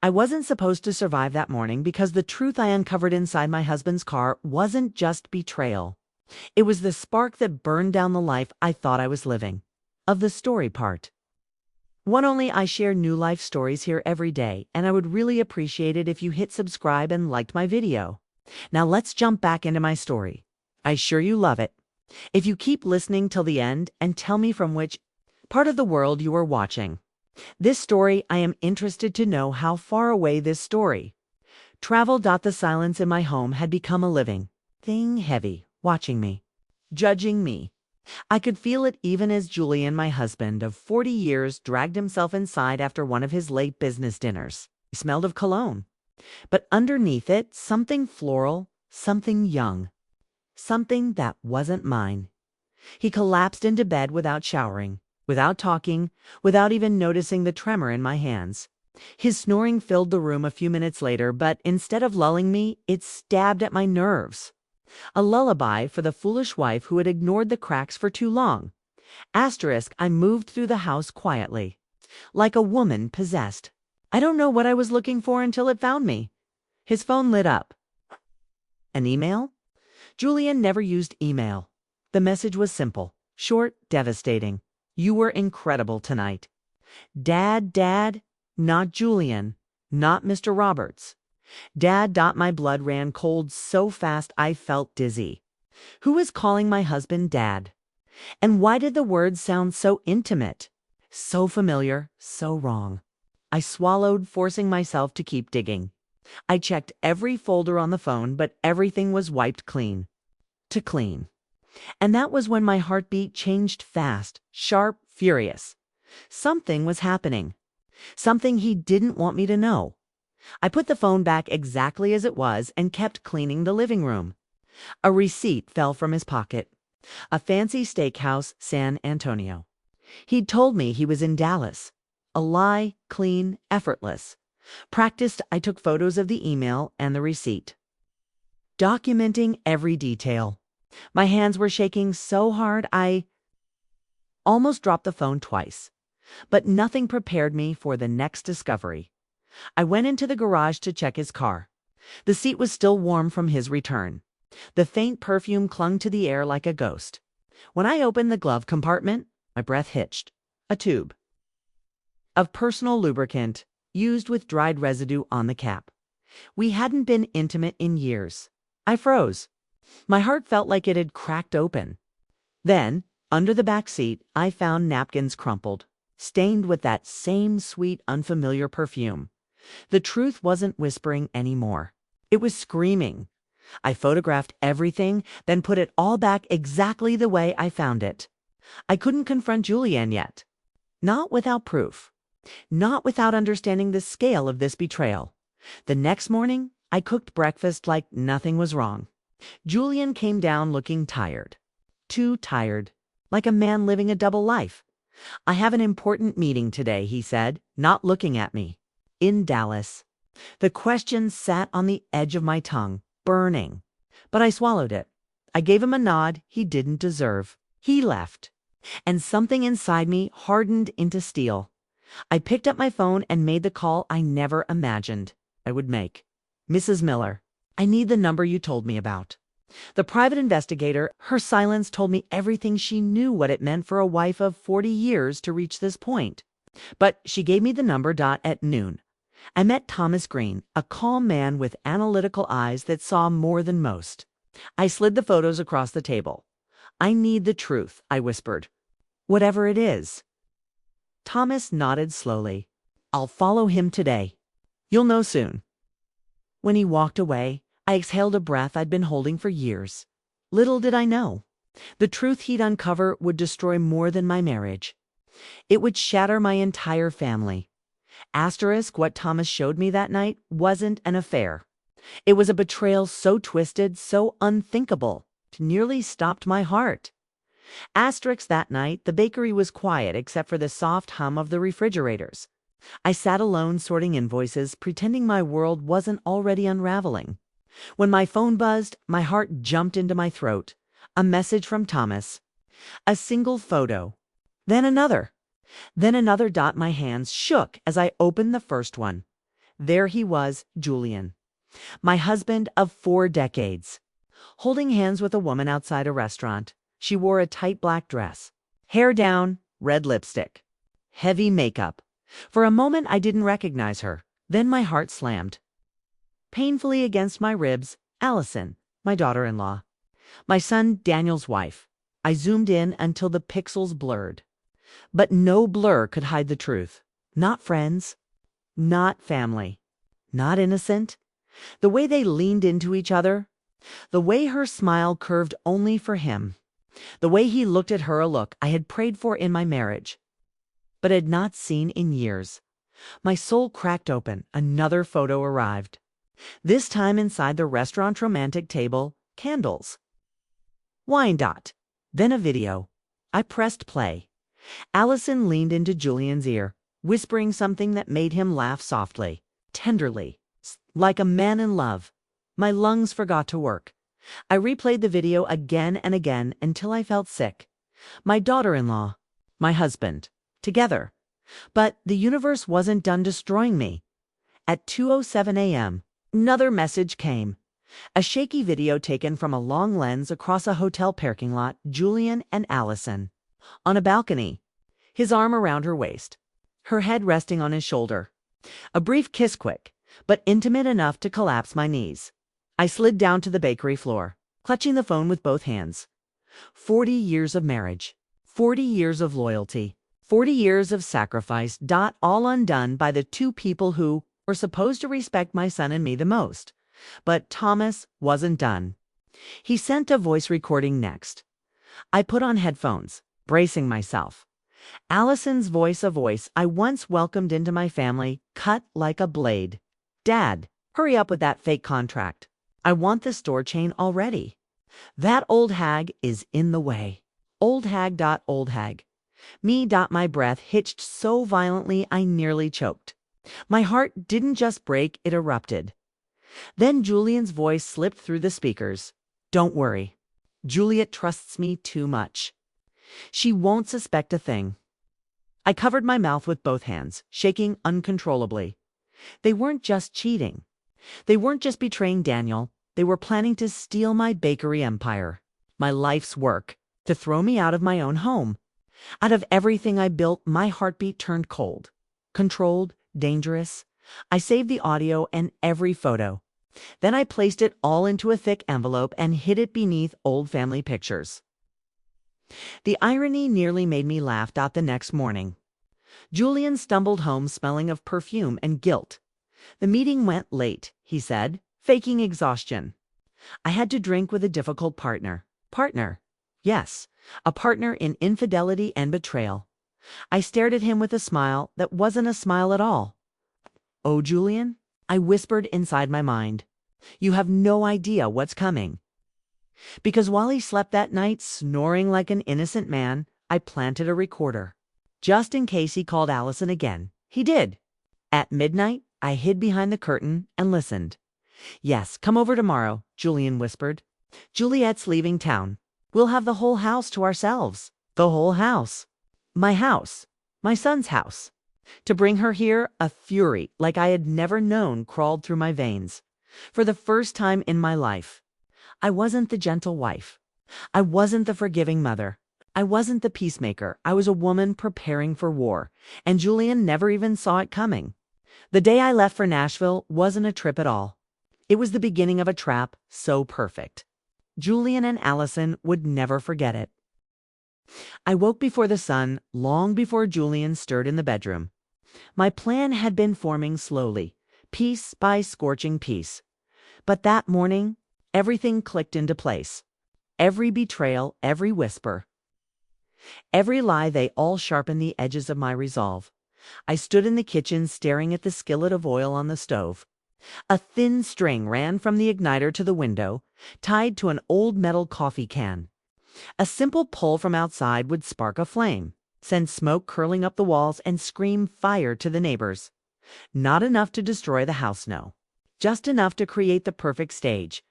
I wasn't supposed to survive that morning because the truth I uncovered inside my husband's car wasn't just betrayal. It was the spark that burned down the life I thought I was living. Of the story part. One only, I share new life stories here every day, and I would really appreciate it if you hit subscribe and liked my video. Now let's jump back into my story. I sure you love it. If you keep listening till the end and tell me from which part of the world you are watching. This story, I am interested to know how far away this story traveled. The silence in my home had become a living thing, heavy, watching me, judging me. I could feel it even as Julian, my husband of 40 years, dragged himself inside after one of his late business dinners. He smelled of cologne. But underneath it, something floral, something young, something that wasn't mine. He collapsed into bed without showering, without talking, without even noticing the tremor in my hands. His snoring filled the room a few minutes later, but instead of lulling me, it stabbed at my nerves. A lullaby for the foolish wife who had ignored the cracks for too long. I moved through the house quietly, like a woman possessed. I don't know what I was looking for until it found me. His phone lit up. An email? Julian never used email. The message was simple, short, devastating. You were incredible tonight. Dad, not Julian, not Mr. Roberts. Dad. My blood ran cold so fast I felt dizzy. Who was calling my husband Dad? And why did the words sound so intimate? So familiar, so wrong. I swallowed, forcing myself to keep digging. I checked every folder on the phone, but everything was wiped clean. To clean. And that was when my heartbeat changed fast, sharp, furious. Something was happening. Something he didn't want me to know. I put the phone back exactly as it was and kept cleaning the living room. A receipt fell from his pocket. A fancy steakhouse, San Antonio. He'd told me he was in Dallas. A lie, clean, effortless. Practiced, I took photos of the email and the receipt, documenting every detail. My hands were shaking so hard I almost dropped the phone twice. But nothing prepared me for the next discovery. I went into the garage to check his car. The seat was still warm from his return. The faint perfume clung to the air like a ghost. When I opened the glove compartment, my breath hitched. A tube of personal lubricant, used with dried residue on the cap. We hadn't been intimate in years. I froze. My heart felt like it had cracked open. Then, under the back seat, I found napkins crumpled, stained with that same sweet, unfamiliar perfume. The truth wasn't whispering anymore. It was screaming. I photographed everything, then put it all back exactly the way I found it. I couldn't confront Julianne yet. Not without proof. Not without understanding the scale of this betrayal. The next morning, I cooked breakfast like nothing was wrong. Julian came down looking tired. Too tired. Like a man living a double life. I have an important meeting today, he said, not looking at me. In Dallas. The question sat on the edge of my tongue, burning. But I swallowed it. I gave him a nod he didn't deserve. He left. And something inside me hardened into steel. I picked up my phone and made the call I never imagined I would make. Mrs. Miller, I need the number you told me about. The private investigator, her silence told me everything she knew what it meant for a wife of 40 years to reach this point. But she gave me the number. At noon. I met Thomas Green, a calm man with analytical eyes that saw more than most. I slid the photos across the table. I need the truth, I whispered. Whatever it is. Thomas nodded slowly. I'll follow him today. You'll know soon. When he walked away, I exhaled a breath I'd been holding for years. Little did I know. The truth he'd uncover would destroy more than my marriage. It would shatter my entire family. What Thomas showed me that night wasn't an affair. It was a betrayal so twisted, so unthinkable, it nearly stopped my heart. That night, the bakery was quiet except for the soft hum of the refrigerators. I sat alone sorting invoices, pretending my world wasn't already unraveling. When my phone buzzed, my heart jumped into my throat. A message from Thomas. A single photo. Then another. Then another. My hands shook as I opened the first one. there he was, Julian, my husband of 4 decades, holding hands with a woman outside a restaurant. She wore a tight black dress, hair down, red lipstick, heavy makeup. For a moment I didn't recognize her. Then my heart slammed painfully against my ribs. Allison, my daughter-in-law. My son Daniel's wife. I zoomed in until the pixels blurred. But no blur could hide the truth. Not friends. Not family. Not innocent. The way they leaned into each other. The way her smile curved only for him. The way he looked at her, a look I had prayed for in my marriage, but had not seen in years. My soul cracked open. Another photo arrived. This time inside the restaurant romantic table, candles. Wine dot. Then a video. I pressed play. Allison leaned into Julian's ear, whispering something that made him laugh softly, tenderly, like a man in love. My lungs forgot to work. I replayed the video again and again until I felt sick. My daughter-in-law, my husband, together. But the universe wasn't done destroying me. At 2:07 a.m., another message came. A shaky video taken from a long lens across a hotel parking lot. Julian and Allison. On a balcony. His arm around her waist. Her head resting on his shoulder. A brief kiss, quick, but intimate enough to collapse my knees. I slid down to the bakery floor, clutching the phone with both hands. 40 years of marriage. 40 years of loyalty. 40 years of sacrifice. All undone by the two people who were supposed to respect my son and me the most. But Thomas wasn't done. He sent a voice recording next. I put on headphones, bracing myself. Allison's voice, a voice I once welcomed into my family, cut like a blade. Dad, hurry up with that fake contract. I want the store chain already. That old hag is in the way. Old hag. Old hag. Me. My breath hitched so violently I nearly choked. My heart didn't just break, it erupted. Then Julian's voice slipped through the speakers. Don't worry. Juliet trusts me too much. She won't suspect a thing. I covered my mouth with both hands, shaking uncontrollably. They weren't just cheating. They weren't just betraying Daniel. They were planning to steal my bakery empire, my life's work, to throw me out of my own home. Out of everything I built, my heartbeat turned cold. Controlled, dangerous. I saved the audio and every photo. Then I placed it all into a thick envelope and hid it beneath old family pictures. The irony nearly made me laugh. The next morning, Julian stumbled home smelling of perfume and guilt. The meeting went late, he said, faking exhaustion. I had to drink with a difficult partner. Partner. Yes, a partner in infidelity and betrayal. I stared at him with a smile that wasn't a smile at all. Oh, Julian, I whispered inside my mind. You have no idea what's coming. Because while he slept that night, snoring like an innocent man, I planted a recorder. Just in case he called Allison again. He did. At midnight, I hid behind the curtain and listened. Yes, come over tomorrow, Julian whispered. Juliet's leaving town. We'll have the whole house to ourselves. The whole house. My son's house. To bring her here, a fury like I had never known crawled through my veins. For the first time in my life, I wasn't the gentle wife. I wasn't the forgiving mother. I wasn't the peacemaker. I was a woman preparing for war, and Julian never even saw it coming. The day I left for Nashville wasn't a trip at all. It was the beginning of a trap so perfect. Julian and Allison would never forget it. I woke before the sun, long before Julian stirred in the bedroom. My plan had been forming slowly, piece by scorching piece. But that morning, everything clicked into place. Every betrayal, every whisper, every lie, they all sharpened the edges of my resolve. I stood in the kitchen staring at the skillet of oil on the stove. A thin string ran from the igniter to the window, tied to an old metal coffee can. A simple pull from outside would spark a flame, send smoke curling up the walls, and scream fire to the neighbors. Not enough to destroy the house, no. Just enough to create the perfect stage.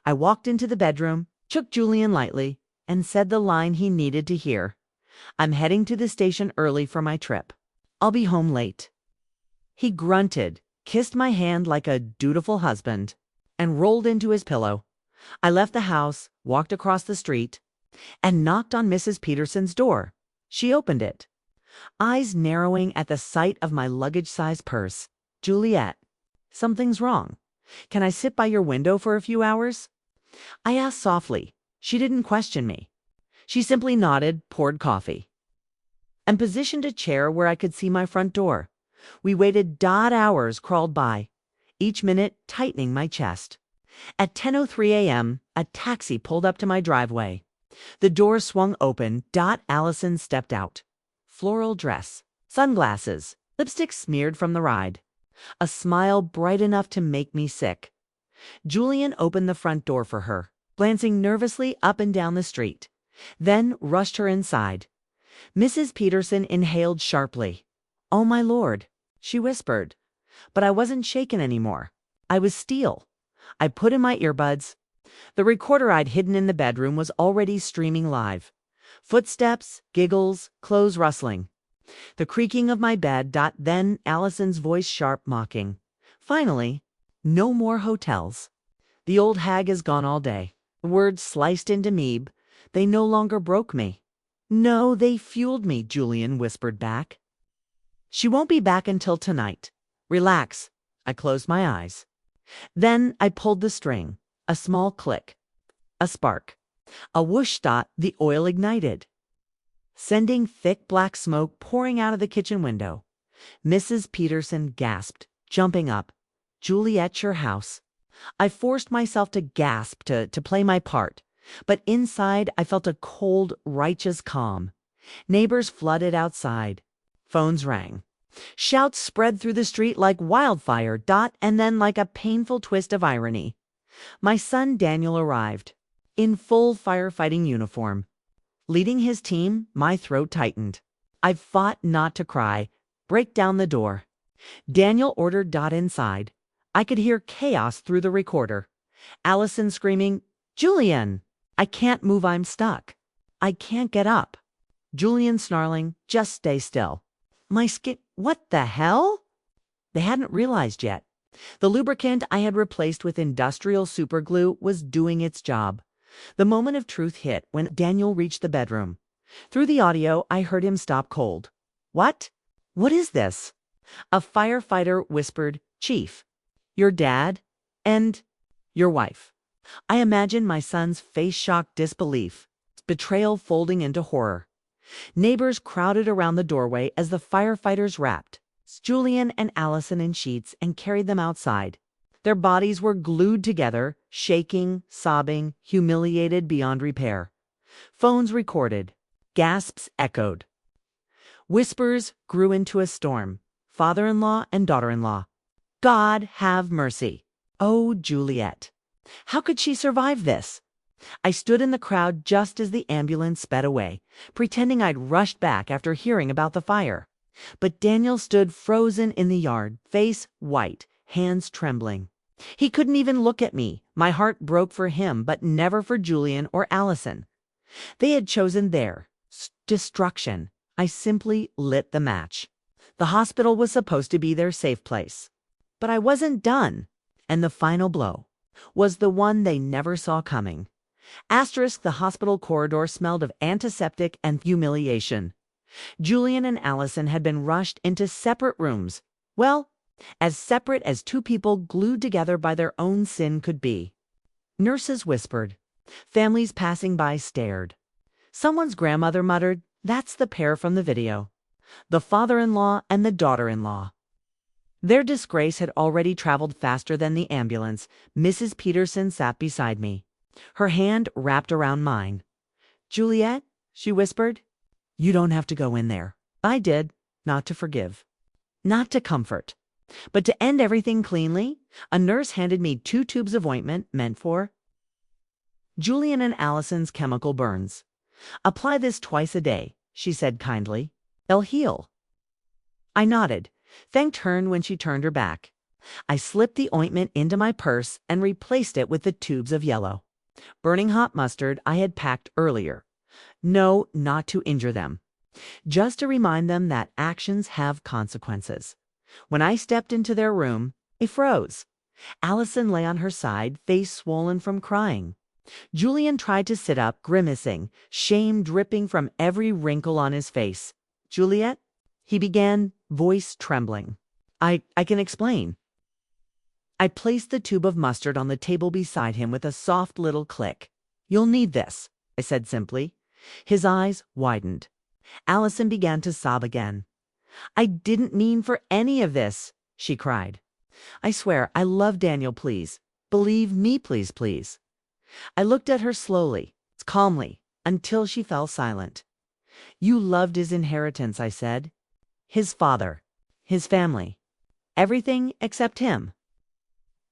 I walked into the bedroom, shook Julian lightly, and said the line he needed to hear. I'm heading to the station early for my trip. I'll be home late. He grunted, kissed my hand like a dutiful husband, and rolled into his pillow. I left the house, walked across the street, and knocked on Mrs. Peterson's door. She opened it, eyes narrowing at the sight of my luggage-sized purse. "Juliet, something's wrong. Can I sit by your window for a few hours?" I asked softly. She didn't question me. She simply nodded, poured coffee, and positioned a chair where I could see my front door. We waited. Hours crawled by, each minute tightening my chest. At 10:03 a.m., a taxi pulled up to my driveway. The door swung open. Allison stepped out. Floral dress, sunglasses, lipstick smeared from the ride, a smile bright enough to make me sick. Julian opened the front door for her, glancing nervously up and down the street, then rushed her inside. Mrs. Peterson inhaled sharply. "Oh, my lord," she whispered. But I wasn't shaken anymore. I was steel. I put in my earbuds. The recorder I'd hidden in the bedroom was already streaming live. Footsteps, giggles, clothes rustling. The creaking of my bed. Then Allison's voice, sharp, mocking. "Finally, no more hotels. The old hag is gone all day." The words sliced into me. They no longer broke me. "No, they fueled me," Julian whispered back. "She won't be back until tonight. Relax." I closed my eyes. Then I pulled the string. A small click. A spark. A whoosh. The oil ignited, sending thick black smoke pouring out of the kitchen window. Mrs. Peterson gasped, jumping up. "Juliet, your house." I forced myself to gasp, to play my part. But inside, I felt a cold, righteous calm. Neighbors flooded outside. Phones rang. Shouts spread through the street like wildfire. And then, like a painful twist of irony, my son Daniel arrived, in full firefighting uniform. Leading his team, my throat tightened. I fought not to cry. "Break down the door." Daniel ordered. Inside, I could hear chaos through the recorder. Allison screaming, "Julian! I can't move, I'm stuck. I can't get up." Julian snarling, "Just stay still." My skin, what the hell? They hadn't realized yet. The lubricant I had replaced with industrial superglue was doing its job. The moment of truth hit when Daniel reached the bedroom. Through the audio, I heard him stop cold. "What? What is this?" A firefighter whispered, "Chief, your dad and your wife." I imagined my son's face-shocked disbelief, betrayal folding into horror. Neighbors crowded around the doorway as the firefighters wrapped Julian and Allison in sheets and carried them outside. Their bodies were glued together, shaking, sobbing, humiliated beyond repair. Phones recorded. Gasps echoed. Whispers grew into a storm. Father-in-law and daughter-in-law. "God have mercy. Oh, Juliet. How could she survive this?" I stood in the crowd just as the ambulance sped away, pretending I'd rushed back after hearing about the fire. But Daniel stood frozen in the yard, face white, hands trembling. He couldn't even look at me. My heart broke for him, but never for Julian or Allison. They had chosen their destruction. I simply lit the match. The hospital was supposed to be their safe place. But I wasn't done. And the final blow was the one they never saw coming. The hospital corridor smelled of antiseptic and humiliation. Julian and Allison had been rushed into separate rooms. Well, as separate as two people glued together by their own sin could be. Nurses whispered. Families passing by stared. Someone's grandmother muttered, "That's the pair from the video. The father-in-law and the daughter-in-law." Their disgrace had already traveled faster than the ambulance. Mrs. Peterson sat beside me, her hand wrapped around mine. "Juliet," she whispered, "you don't have to go in there." I did, not to forgive, not to comfort, but to end everything cleanly. A nurse handed me 2 tubes of ointment meant for Julian and Allison's chemical burns. "Apply this twice a day," she said kindly. "They'll heal." I nodded, thanked her when she turned her back. I slipped the ointment into my purse and replaced it with the tubes of yellow, burning hot mustard I had packed earlier. No, not to injure them. Just to remind them that actions have consequences. When I stepped into their room, I froze. Allison lay on her side, face swollen from crying. Julian tried to sit up, grimacing, shame dripping from every wrinkle on his face. "Juliet," he began, voice trembling. I can explain." I placed the tube of mustard on the table beside him with a soft little click. "You'll need this," I said simply. His eyes widened. Allison began to sob again. "I didn't mean for any of this," she cried. "I swear, I love Daniel, please. Believe me, please, please." I looked at her slowly, calmly, until she fell silent. "You loved his inheritance," I said. "His father, his family, everything except him."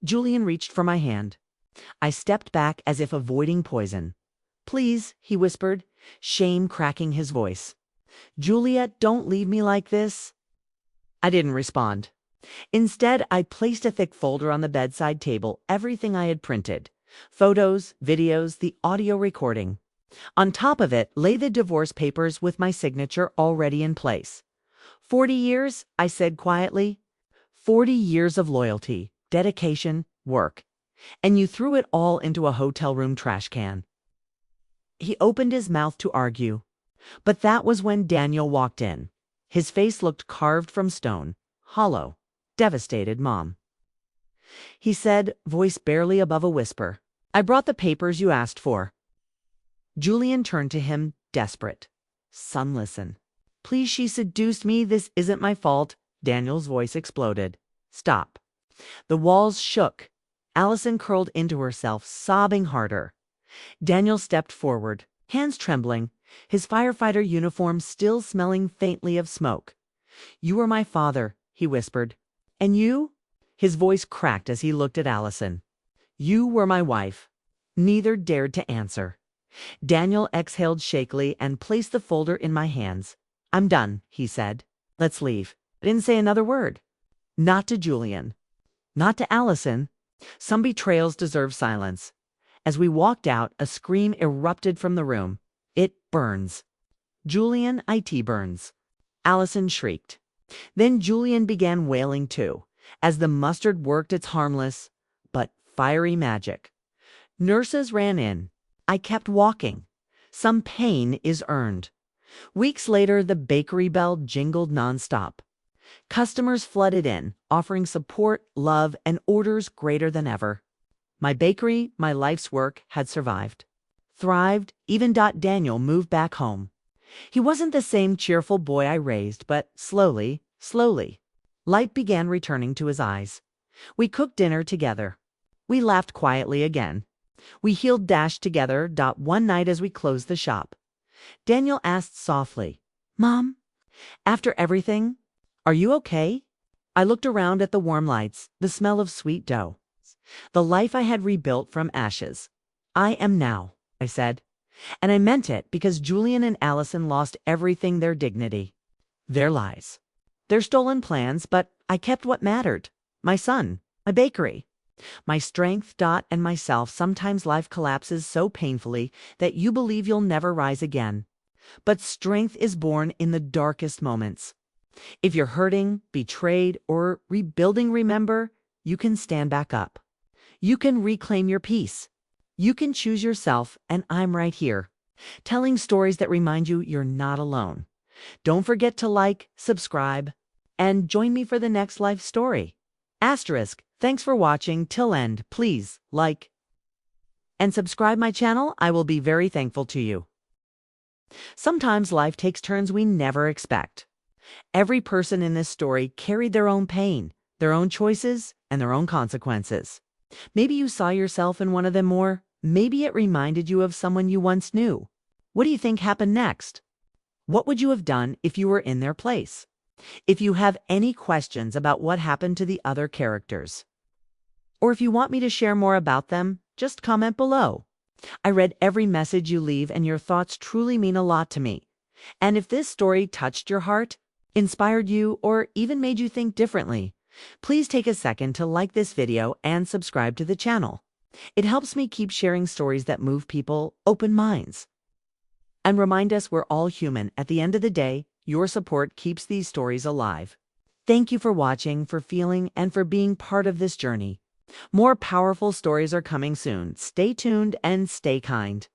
Julian reached for my hand. I stepped back as if avoiding poison. "Please," he whispered, shame cracking his voice. "Juliet, don't leave me like this." I didn't respond. Instead, I placed a thick folder on the bedside table, everything I had printed. Photos, videos, the audio recording. On top of it lay the divorce papers with my signature already in place. 40 years, I said quietly. 40 years of loyalty, dedication, work. And you threw it all into a hotel room trash can. He opened his mouth to argue. But that was when Daniel walked in. His face looked carved from stone, hollow, devastated. "Mom," he said, voice barely above a whisper, "I brought the papers you asked for." Julian turned to him, desperate. "Son, listen. Please, she seduced me. This isn't my fault." Daniel's voice exploded. "Stop." The walls shook. Allison curled into herself, sobbing harder. Daniel stepped forward, hands trembling, his firefighter uniform still smelling faintly of smoke. "You were my father," he whispered. "And you?" His voice cracked as he looked at Allison. "You were my wife." Neither dared to answer. Daniel exhaled shakily and placed the folder in my hands. "I'm done," he said. "Let's leave." I didn't say another word. Not to Julian. Not to Allison. Some betrayals deserve silence. As we walked out, a scream erupted from the room. "It burns." "Julian, it burns." Allison shrieked. Then Julian began wailing too, as the mustard worked its harmless but fiery magic. Nurses ran in. I kept walking. Some pain is earned. Weeks later, the bakery bell jingled nonstop. Customers flooded in, offering support, love, and orders greater than ever. My bakery, my life's work, had survived. Thrived. Even Daniel moved back home. He wasn't the same cheerful boy I raised, but slowly, light began returning to his eyes. We cooked dinner together. We laughed quietly again. We healed Dash together. One night as we closed the shop, Daniel asked softly, "Mom, after everything, are you okay?" I looked around at the warm lights, the smell of sweet dough, the life I had rebuilt from ashes. "I am now," I said. And I meant it, because Julian and Allison lost everything: their dignity, their lies, their stolen plans, but I kept what mattered: my son, my bakery, my strength, and myself. Sometimes life collapses so painfully that you believe you'll never rise again. But strength is born in the darkest moments. If you're hurting, betrayed, or rebuilding, remember, you can stand back up. You can reclaim your peace. You can choose yourself, and I'm right here, telling stories that remind you you're not alone. Don't forget to like, subscribe, and join me for the next life story. Thanks for watching till end. Please like and subscribe my channel. I will be very thankful to you. Sometimes life takes turns we never expect. Every person in this story carried their own pain, their own choices, and their own consequences. Maybe you saw yourself in one of them, or maybe it reminded you of someone you once knew. What do you think happened next? What would you have done if you were in their place? If you have any questions about what happened to the other characters, or if you want me to share more about them, just comment below. I read every message you leave, and your thoughts truly mean a lot to me. And if this story touched your heart, inspired you, or even made you think differently, please take a second to like this video and subscribe to the channel. It helps me keep sharing stories that move people, open minds, and remind us we're all human. At the end of the day, your support keeps these stories alive. Thank you for watching, for feeling, and for being part of this journey. More powerful stories are coming soon. Stay tuned and stay kind.